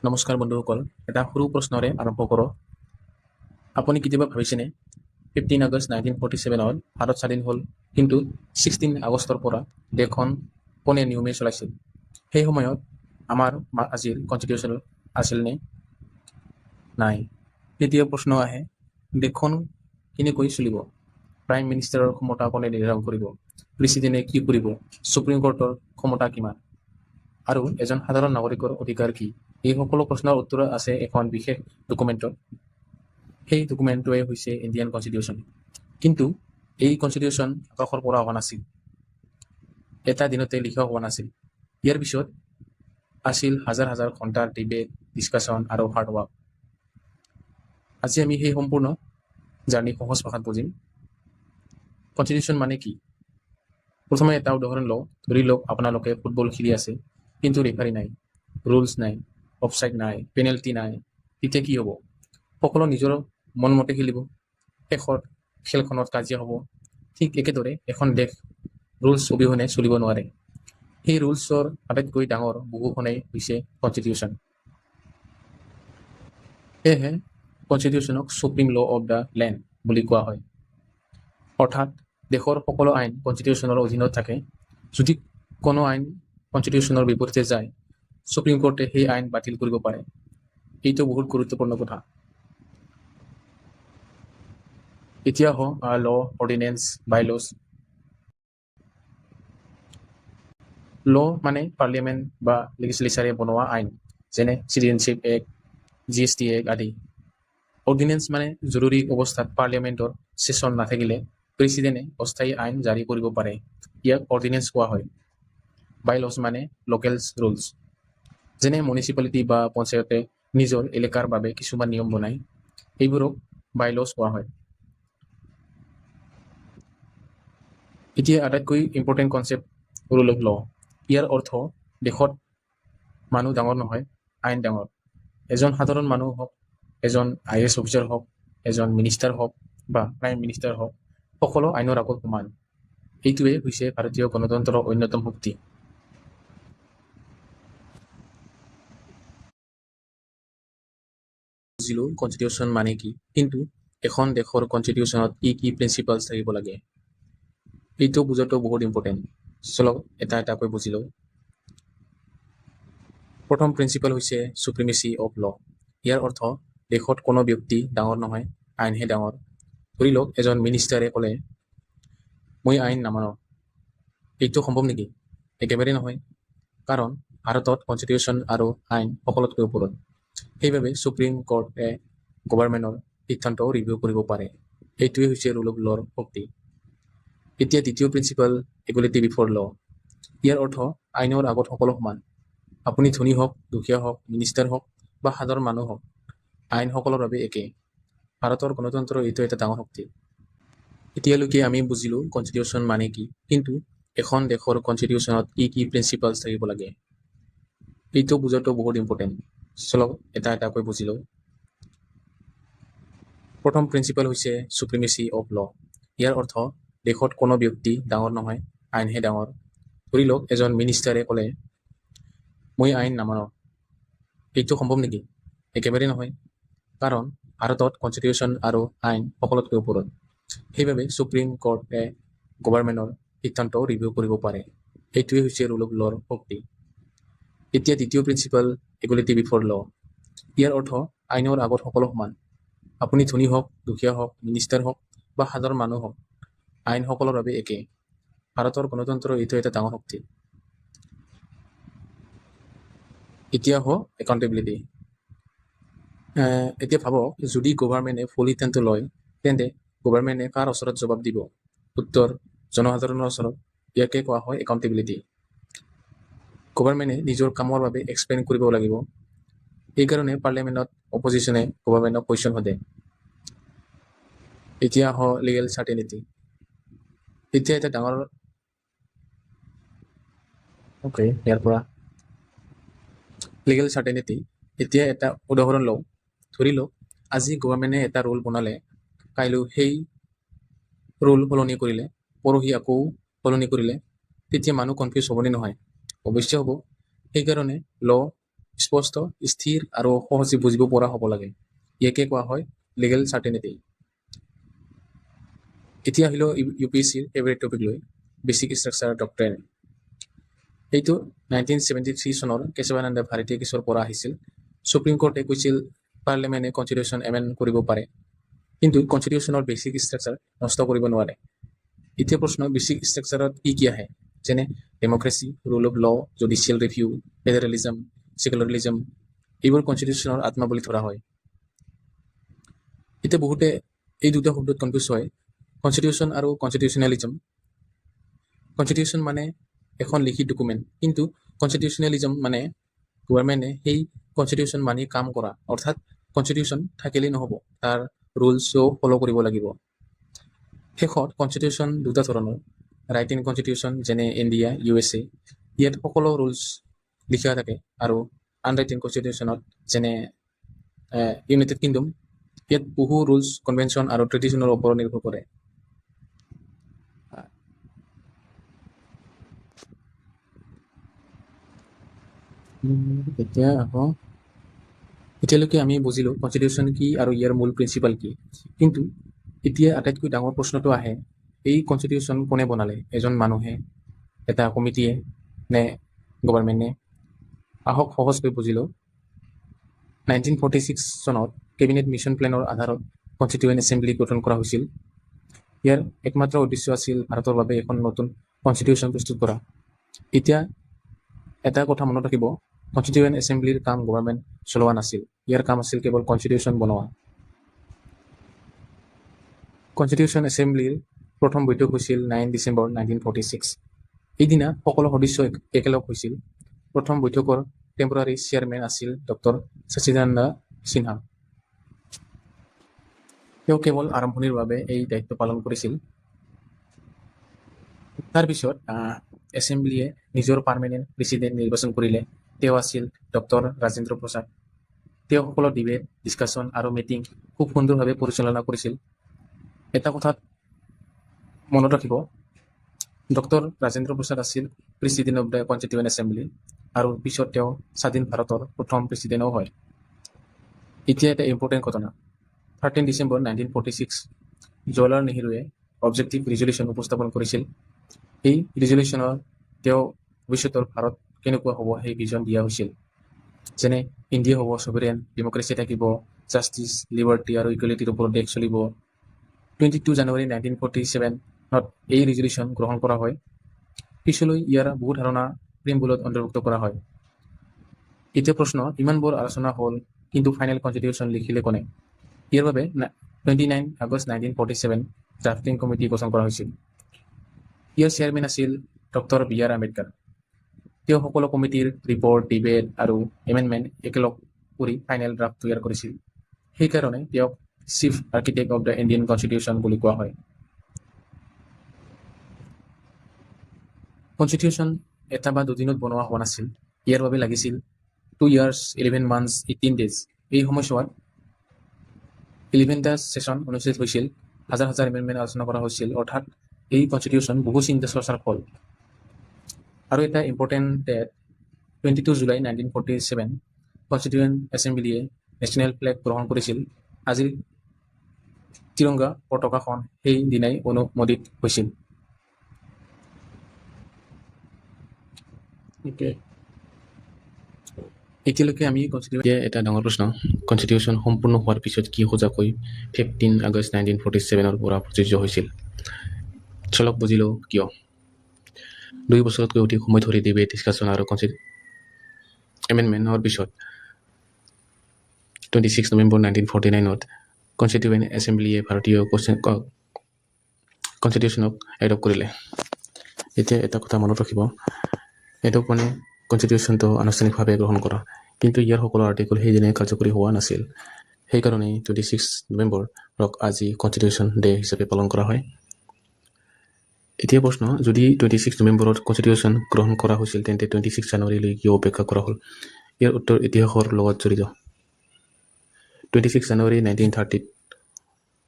নমস্কাৰ বন্ধুসকল, এটা সৰু প্ৰশ্নৰে আৰম্ভ কৰোঁ। আপুনি কেতিয়াবা ভাবিছেনে 15 আগষ্ট 1947 ভাৰত স্বাধীন হ'ল, কিন্তু 16 আগষ্টৰ পৰা দেশখন কোনে নিয়মে চলাইছিল? সেই সময়ত আমাৰ আজিৰ কনষ্টিটিউশ্যন আছিল নে নাই? দ্বিতীয় প্ৰশ্ন আহে, দেশখন কেনেকৈ চলিব? প্ৰাইম মিনিষ্টাৰৰ ক্ষমতা কোনে নিৰ্ধাৰণ কৰিব? প্ৰেচিডেণ্টে কি কৰিব? সুপ্ৰিম কোৰ্টৰ ক্ষমতা কিমান? আৰু এজন সাধাৰণ নাগৰিকৰ অধিকাৰ কি? এই সকলো প্ৰশ্নৰ উত্তৰ আছে এখন বিশেষ ডকুমেণ্টত। সেই ডকুমেণ্টটোৱে হৈছে ইণ্ডিয়ান কনষ্টিটিউশ্যন। কিন্তু এই কনষ্টিটিউশ্যন আকাশৰ পৰা অহা নাছিল, এটা দিনতে লিখা হোৱা নাছিল। ইয়াৰ পিছত আছিল হাজাৰ হাজাৰ ঘণ্টাৰ ডিবেট, ডিছকাশ্যন আৰু হাৰ্ডৱাৰ্ক। আজি আমি সেই সম্পূৰ্ণ জাৰ্নি সহজ ভাষাত বুজিম। কনষ্টিটিউশ্যন মানে কি? প্ৰথমে এটা উদাহৰণ লওঁ। ধৰি লওক আপোনালোকে ফুটবল খেলি আছে, কিন্তু ৰেফাৰী নাই, ৰুলছ নাই, অফছাইড নাই, পেনাল্টি নাই। তেতিয়া কি হ'ব? সকলো নিজৰ মনমতে খেলিব। শেষত খেলখনত কাজিয়া হ'ব। ঠিক একেদৰে এখন দেশ ৰুলছ অবিহনে চলিব নোৱাৰে। সেই ৰুলছৰ আটাইতকৈ ডাঙৰ বহুখনেই হৈছে কনষ্টিটিউশ্যন। সেয়েহে কনষ্টিটিউশ্যনক সুপ্ৰিম ল' অফ দ্য লেণ্ড বুলি কোৱা হয়। অৰ্থাৎ দেশৰ সকলো আইন কনষ্টিটিউশ্যনৰ অধীনত থাকে। যদি কোনো আইন কনষ্টিটিউশ্যনৰ বিপৰীতে যায়, সুপ্ৰিম কোৰ্টে সেই আইন বাতিল কৰিব পাৰে। এইটো বহুত গুৰুত্বপূৰ্ণ কথা। এতিয়া হওক ল, অৰ্ডিনেন্স, বাইলছ। ল মানে পাৰ্লিয়ামেণ্ট বা লেজিছলেচাৰে বনোৱা আইন, যেনে চিটিজেনশ্বিপ এক্ট, GST এক্ট আদি। অৰ্ডিনেন্স মানে জৰুৰী অৱস্থাত পাৰ্লিয়ামেণ্টৰ ছেছন নাথাকিলে প্ৰেচিডেণ্টে অস্থায়ী আইন জাৰি কৰিব পাৰে। ইয়াক অৰ্ডিনেন্স কোৱা হয়। বাইলছ মানে লোকেলছ ৰুলছ, যেনে মিউনিচিপালিটি বা পঞ্চায়তে নিজৰ এলেকাৰ বাবে কিছুমান নিয়ম বনায়। এইবোৰক বাইলছ কোৱা হয়। এতিয়া আটাইতকৈ ইম্পৰ্টেণ্ট কনচেপ্ট ৰুল অফ ল। ইয়াৰ অৰ্থ দেশত মানুহ ডাঙৰ নহয়, আইন ডাঙৰ। এজন সাধাৰণ মানুহ হওক, এজন IAS অফিচাৰ হওক, এজন মিনিষ্টাৰ হওক বা প্ৰাইম মিনিষ্টাৰ হওক, সকলো আইনৰ আগত সমান। এইটোৱে হৈছে ভাৰতীয় গণতন্ত্ৰৰ অন্যতম শক্তি। বুজিলোঁ কনষ্টিটিউশ্যন মানে কি, কিন্তু এখন দেশৰ কনষ্টিটিউশ্যনত কি কি প্ৰিন্সিপালছ থাকিব লাগে, এইটো বুজাটো বহুত ইম্পৰ্টেণ্ট। চলক এটা এটাকৈ বুজি লওঁ। প্ৰথম প্ৰিন্সিপাল হৈছে সুপ্ৰিমেচি অফ ল। ইয়াৰ অৰ্থ দেশত কোনো ব্যক্তি ডাঙৰ নহয়, আইনহে ডাঙৰ। ধৰি লওক এজন মিনিষ্টাৰে ক'লে, মই আইন নামানো। এইটো সম্ভৱ নেকি? একেবাৰে নহয়, কাৰণ ভাৰতত কনষ্টিটিউশ্যন আৰু আইন সকলোতকৈ ওপৰত। সেইবাবে সুপ্ৰিম কোৰ্টে গভৰ্ণমেণ্টৰ সিদ্ধান্তও ৰিভিউ কৰিব পাৰে। এইটোৱে হৈছে ৰুল অফ ল'ৰ শক্তি। এতিয়া দ্বিতীয় প্ৰিন্সিপাল, ইকুৱেলিটি বিফৰ ল। ইয়াৰ অৰ্থ আইনৰ আগত সকলো সমান। আপুনি ধনী হওক, দুখীয়া হওক, মিনিষ্টাৰ হওক বা সাধাৰণ মানুহ হওক, আইন সকলৰ বাবে একে। ভাৰতৰ গণতন্ত্ৰৰ এইটো এটা ডাঙৰ শক্তি। এতিয়ালৈকে আমি বুজিলোঁ কনষ্টিটিউশ্যন মানে কি, কিন্তু এখন দেশৰ কনষ্টিটিউশ্যনত কি কি প্ৰিন্সিপালছ থাকিব লাগে, এইটো বুজাটো বহুত ইম্পৰ্টেণ্ট। চলক এটা এটাকৈ বুজি লওঁ। প্ৰথম প্ৰিন্সিপাল হৈছে সুপ্ৰিমেচি অফ ল। ইয়াৰ অৰ্থ দেশত কোনো ব্যক্তি ডাঙৰ নহয়, আইনহে ডাঙৰ। ধৰি লওক এজন মিনিষ্টাৰে ক'লে, মই আইন নামানো। এইটো সম্ভৱ নেকি? একেবাৰে নহয়, কাৰণ ভাৰতত কনষ্টিটিউশ্যন আৰু আইন সকলোতকৈ ওপৰত। সেইবাবে সুপ্ৰিম কোৰ্টে গভৰ্ণমেণ্টৰ সিদ্ধান্তও ৰিভিউ কৰিব পাৰে। এইটোৱে হৈছে ৰুল অফ ল'ৰ শক্তি। এতিয়া দ্বিতীয় প্ৰিন্সিপাল, ইকুৱেলিটি বিফৰ ল। ইয়াৰ অৰ্থ আইনৰ আগত সকলো সমান। আপুনি ধনী হওক, দুখীয়া হওক, মিনিষ্টাৰ হওক বা সাধাৰণ মানুহ হওক, আইন সকলৰ বাবে একে। ভাৰতৰ গণতন্ত্ৰৰ এইটো এটা ডাঙৰ শক্তি। এতিয়া হওক একাউণ্টেবিলিটি। এতিয়া ভাবক, যদি গভৰ্ণমেণ্টে ভুল সিদ্ধান্ত লয়, তেন্তে গভৰ্ণমেণ্টে কাৰ ওচৰত জবাব দিব? উত্তৰ, জনসাধাৰণৰ ওচৰত। ইয়াকে কোৱা হয় একাউণ্টেবিলিটি। গভৰ্ণমেণ্টে নিজৰ কামৰ বাবে এক্সপ্লেইন কৰিব লাগিব। সেইকাৰণে পাৰ্লিয়ামেণ্টত অপজিশ্যনে গভৰ্ণমেণ্টক কুৱেশ্যন সোধে। এতিয়া হয় লিগেল চাৰ্টেনিটি। এতিয়া এটা ডাঙৰ ইয়াৰ পৰা লিগেল চাৰ্টেনিটি। এতিয়া এটা উদাহৰণ লওঁ। ধৰি লওক আজি গভৰ্ণমেণ্টে এটা ৰুল বনালে, কাইলৈ সেই ৰুল সলনি কৰিলে, পৰহি আকৌ সলনি কৰিলে, তেতিয়া মানুহ কনফিউজ হ'বনে নহয়? অৱশ্যে হ'ব। সেইকাৰণে ল স্পষ্ট, স্থিৰ আৰু সহজে বুজিব পৰা হ'ব লাগে। ইয়াকে কোৱা হয় লিগেল চাৰ্টেনিটি। এতিয়া আহিলো UPSCৰ ফেভৰেট টপিক লৈ, বেচিক ষ্ট্ৰাকচাৰ ডক্ট্ৰিন। এইটো 1973 চনৰ কেশৱানন্দ ভাৰতী কেছৰ পৰা আহিছিল। সুপ্ৰিম কোৰ্টে কৈছিল পাৰ্লিয়ামেণ্টে কনষ্টিটিউশ্যন এমেণ্ড কৰিব পাৰে, কিন্তু কনষ্টিটিউশ্যনৰ বেচিক ষ্ট্ৰাকচাৰ নষ্ট কৰিব নোৱাৰে। এতিয়া প্ৰশ্ন, বেচিক ষ্ট্ৰাকচাৰত কি আহে? যেনে democracy, rule of law, judicial review, federalism, secularism, এইবোৰ কনষ্টিটিউশ্যনৰ আত্মা বুলি ধৰা হয়। এতিয়া বহুতে এই দুটা শব্দত কনফিউজ হয়, কনষ্টিটিউশ্যন আৰু কনষ্টিটিউশ্যনেলিজম। কনষ্টিটিউশ্যন মানে এখন লিখিত ডকুমেণ্ট, কিন্তু কনষ্টিটিউশ্যনেলিজম মানে গভৰ্ণমেণ্টে সেই কনষ্টিটিউশ্যন মানি কাম কৰা, অৰ্থাৎ কনষ্টিটিউশ্যন থাকিলেই নহ'ব, তাৰ ৰুলছো ফ'ল' কৰিব লাগিব। শেষত কনষ্টিটিউশ্যন দুটা ধৰণৰ, ৰাইটিং কনষ্টিটিউশ্যন যেনে ইণ্ডিয়া, USA, ইয়াত সকলো ৰুলছ লিখা থাকে, আৰু আনৰাইটিং কনষ্টিটিউশ্যনত যেনে ইউনাইটেড কিংডম, ইয়াত বহু ৰুলছ, কনভেনশ্যন আৰু ট্ৰেডিশ্যনৰ ওপৰত নিৰ্ভৰ কৰে। এতিয়ালৈকে আমি বুজিলোঁ কনষ্টিটিউশ্যন কি আৰু ইয়াৰ মূল প্ৰিন্সিপাল কি, কিন্তু এতিয়া আটাইতকৈ ডাঙৰ প্ৰশ্নটো আহে, এই কনষ্টিটিউশ্যন কোনে বনালে? এজন মানুহে, এটা কমিটিয়ে, নে গভৰ্ণমেণ্টে? আহক সহজকৈ বুজিলোঁ। 1946 চনত কেবিনেট মিছন প্লেনৰ আধাৰত কনষ্টিটিউৱেণ্ট এছেম্বলি গঠন কৰা হৈছিল। ইয়াৰ একমাত্ৰ উদ্দেশ্য আছিল ভাৰতৰ বাবে এখন নতুন কনষ্টিটিউশ্যন প্ৰস্তুত কৰা। এতিয়া এটা কথা মনত ৰাখিব, কনষ্টিটিউৱেণ্ট এছেম্বলিৰ কাম গভৰ্ণমেণ্ট চলোৱা নাছিল, ইয়াৰ কাম আছিল কেৱল কনষ্টিটিউশ্যন বনোৱা। কনষ্টিটিউশ্যন এছেম্বলিৰ প্ৰথম বৈঠক হৈছিল 9 ডিচেম্বৰ 1946। এইদিনা সকলো সদস্য একেলগ হৈছিল। প্ৰথম বৈঠকৰ টেম্পৰাৰী চেয়াৰমেন আছিল ডক্টৰ সচিদানন্দ সিনহা। তেওঁ কেৱল আৰম্ভণিৰ বাবে এই দায়িত্ব পালন কৰিছিল। তাৰপিছত এছেম্বলিয়ে নিজৰ পাৰ্মানেণ্ট প্ৰেচিডেণ্ট নিৰ্বাচন কৰিলে। তেওঁ আছিল ডক্টৰ ৰাজেন্দ্ৰ প্ৰসাদ। তেওঁ সকলো ডিবেট, ডিছকাশ্যন আৰু মিটিং খুব সুন্দৰভাৱে পৰিচালনা কৰিছিল। এটা কথাত মনত ৰাখিব, ডক্টৰ ৰাজেন্দ্ৰ প্ৰসাদ আছিল president of the constituent assembly, আৰু পিছত তেওঁ স্বাধীন ভাৰতৰ প্ৰথম প্ৰেচিডেণ্টও হয়। এতিয়া এটা ইম্পৰ্টেণ্ট ঘটনা, 13 ডিচেম্বৰ 1946 জৱাহৰলাল নেহৰুৱে অবজেক্টিভ ৰিজলিউশ্যন উপস্থাপন কৰিছিল। এই ৰিজলিউশ্যনত তেওঁ ভৱিষ্যতৰ ভাৰত কেনেকুৱা হ'ব সেই ভিজন দিয়া হৈছিল। যেনে ইণ্ডিয়া হ'ব ছভেৰেন, ডেম'ক্ৰেচি থাকিব, জাষ্টিছ, লিবাৰ্টি আৰু ইকুৱেলিটিৰ ওপৰত দেশ চলিব। 22 জানুৱাৰী 1947ত এই ৰিজলিউশ্যন গ্ৰহণ কৰা হয়। পিছলৈ ইয়াৰ বহু ধাৰণা প্ৰিএম্বুলত অন্তৰ্ভুক্ত কৰা হয়। এতিয়া প্ৰশ্ন, ইমানবোৰ আলোচনা হ'ল, কিন্তু ফাইনেল কনষ্টিটিউশ্যন লিখিলে কোনে? ইয়াৰ বাবে 29 আগষ্ট 1947 ড্ৰাফটিং কমিটি গঠন কৰা হৈছিল। ইয়াৰ চেয়াৰমেন আছিল ডক্টৰ BR আম্বেদকাৰ। তেওঁ সকলো কমিটিৰ ৰিপৰ্ট, ডিবেট আৰু এমেণ্ডমেণ্ট একেলগ কৰি ফাইনেল ড্ৰাফ্ট তৈয়াৰ কৰিছিল। সেইকাৰণে তেওঁক chief architect of the Indian constitution বুলি কোৱা হয়। কনষ্টিটিউশ্যন এটা বা দুদিনত বনোৱা হোৱা নাছিল। ইয়াৰ বাবে লাগিছিল 2 years, 11 months, 18 days। এই সময়ছোৱাত 11টা ছেছন অনুষ্ঠিত হৈছিল, হাজাৰ হাজাৰ এমেণ্ডমেণ্ট আলোচনা কৰা হৈছিল, অৰ্থাৎ এই কনষ্টিটিউশ্যন বহু চিন্তা চৰ্চাৰ ফল। আৰু এটা ইম্পৰ্টেণ্ট ডেট, 22 জুলাই 1947 কনষ্টিটিউৱেণ্ট এছেম্বলিয়ে নেশ্যনেল ফ্লেগ গ্ৰহণ কৰিছিল। আজিৰ তিৰংগা পতাকাখন সেই দিনাই অনুমোদিত হৈছিল। এতিয়ালৈকে আমি এটা ডাঙৰ প্ৰশ্ন, কনষ্টিটিউশ্যন সম্পূৰ্ণ হোৱাৰ পিছত কি সজাগকৈ 15 আগষ্ট 1947 পৰা প্ৰযোজ্য হৈছিল? চলক বুজিলোঁ কিয়। 2 বছৰতকৈ অধিক সময় ধৰি ডিবেট, ডিছকাশ্যন আৰু এমেণ্ডমেণ্টৰ পিছত 26 নৱেম্বৰ 1949ত কনষ্টিটিউৱেণ্ট এছেম্বলিয়ে ভাৰতীয় কনষ্টিটিউশ্যনক এডপ্ট কৰিলে। এতিয়া এটা কথা মনত ৰাখিব, এডপ্ট মানে কনষ্টিটিউশ্যনটো আনুষ্ঠানিকভাৱে গ্ৰহণ কৰা, কিন্তু ইয়াৰ সকলো আৰ্টিকল সেইদিনাই কাৰ্যকৰী হোৱা নাছিল। সেইকাৰণে 26 নৱেম্বৰক আজি কনষ্টিটিউশ্যন ডে হিচাপে পালন কৰা হয়। এতিয়া প্ৰশ্ন, যদি 26 নৱেম্বৰত কনষ্টিটিউশ্যন গ্ৰহণ কৰা হৈছিল, তেন্তে 26 জানুৱাৰীলৈ কিয় অপেক্ষা কৰা হ'ল? ইয়াৰ উত্তৰ ইতিহাসৰ লগত জড়িত। 26 জানুৱাৰী 1930ত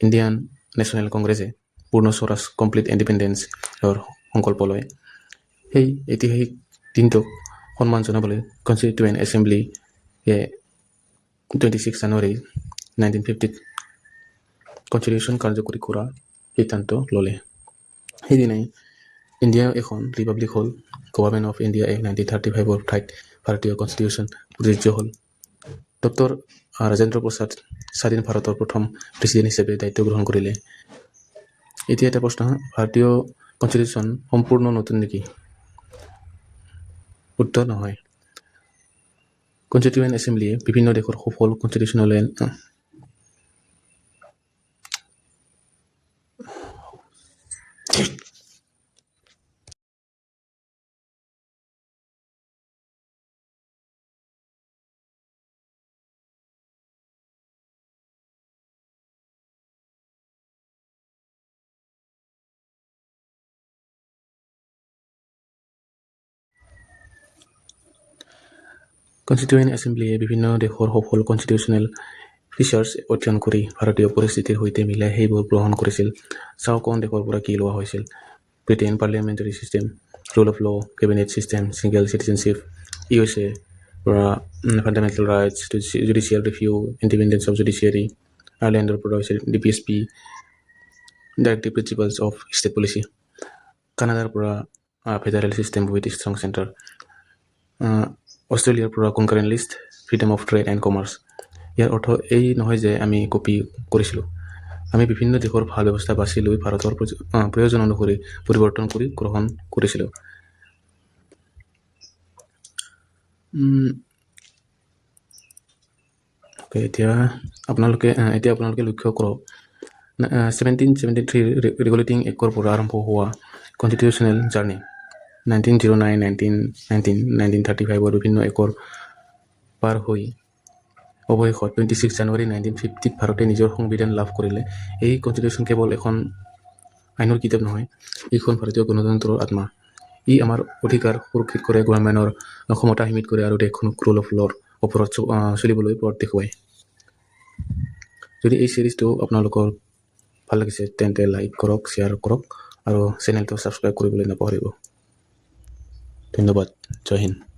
ইণ্ডিয়ান নেশ্যনেল কংগ্ৰেছে পূৰ্ণ স্বৰাজ কমপ্লিট ইণ্ডিপেণ্ডেন্সৰ সংকল্প লয়। সেই ঐতিহাসিক দিনটোক সন্মান জনাবলৈ কনষ্টিটিউৱেণ্ট এছেম্বলি 26 জানুৱাৰী 1950 কনষ্টিটিউশ্যন কাৰ্যকৰী কৰা সিদ্ধান্ত ল'লে। সেইদিনাই ইণ্ডিয়া এখন ৰিপাব্লিক হ'ল। গভৰ্ণমেণ্ট অফ ইণ্ডিয়া এক্ট 1935 ঠাইত ভাৰতীয় কনষ্টিটিউশ্যন প্ৰযোজ্য হ'ল। ডক্টৰ ৰাজেন্দ্ৰ প্ৰসাদ স্বাধীন ভাৰতৰ প্ৰথম প্ৰেছিডেণ্ট হিচাপে দায়িত্ব গ্ৰহণ কৰিলে। এতিয়া এটা প্ৰশ্ন, ভাৰতীয় কনষ্টিটিউশ্যন সম্পূৰ্ণ নতুন নেকি? উত্তৰ নহয়। কনষ্টিটিউৱেণ্ট এছেম্বলিয়ে বিভিন্ন দেশৰ সফল কনষ্টিটিউশ্যনেল কনষ্টিটিউৱেণ্ট এছেম্বলিয়ে বিভিন্ন দেশৰ সফল কনষ্টিটিউশ্যনেল ফিচাৰ্ছ অধ্যয়ন কৰি ভাৰতীয় পৰিস্থিতিৰ সৈতে মিলাই সেইবোৰ গ্ৰহণ কৰিছিল। চাওক কোন দেশৰ পৰা কি লোৱা হৈছিল। Britain parliamentary system, rule of law, cabinet system, single citizenship. USA পৰা fundamental rights, judicial review, independence of judiciary. আয়াৰলেণ্ডৰ পৰা হৈছে DPSP, directive principles of state policy. কানাডাৰ পৰা federal system with strong centre. অষ্ট্ৰেলিয়াৰ পৰা concurrent list, freedom of trade and commerce. ইয়াৰ অৰ্থ এই নহয় যে আমি কপি কৰিছিলোঁ। আমি বিভিন্ন দেশৰ ভাল ব্যৱস্থা বাছি লৈ ভাৰতৰ প্ৰয়োজন অনুসৰি পৰিৱৰ্তন কৰি গ্ৰহণ কৰিছিলোঁ। এতিয়া আপোনালোকে লক্ষ্য কৰক 1773 ৰেগুলেটিং এক্টৰ পৰা আৰম্ভ হোৱা কনষ্টিটিউশ্যনেল জাৰ্ণি 1909, 1919, 1935 বিভিন্ন একৰ পাৰ হৈ অৱশেষত 26 জানুৱাৰী 1950 ভাৰতে নিজৰ সংবিধান লাভ কৰিলে। এই কনষ্টিটিউশ্যন কেৱল এখন আইনৰ কিতাপ নহয়, এইখন ভাৰতীয় গণতন্ত্ৰৰ আত্মা। ই আমাৰ অধিকাৰ সুৰক্ষিত কৰে, গভৰ্ণমেণ্টৰ ক্ষমতা সীমিত কৰে আৰু দেশখনক ৰুল অফ ল'ৰ ওপৰত চলিবলৈ পথ দেখুৱায়। যদি এই চিৰিজটো আপোনালোকৰ ভাল লাগিছে তেন্তে লাইক কৰক, শ্বেয়াৰ কৰক আৰু চেনেলটো ছাবস্ক্ৰাইব কৰিবলৈ নাপাহৰিব। ধন্যবাদ। জয় হিন্দ।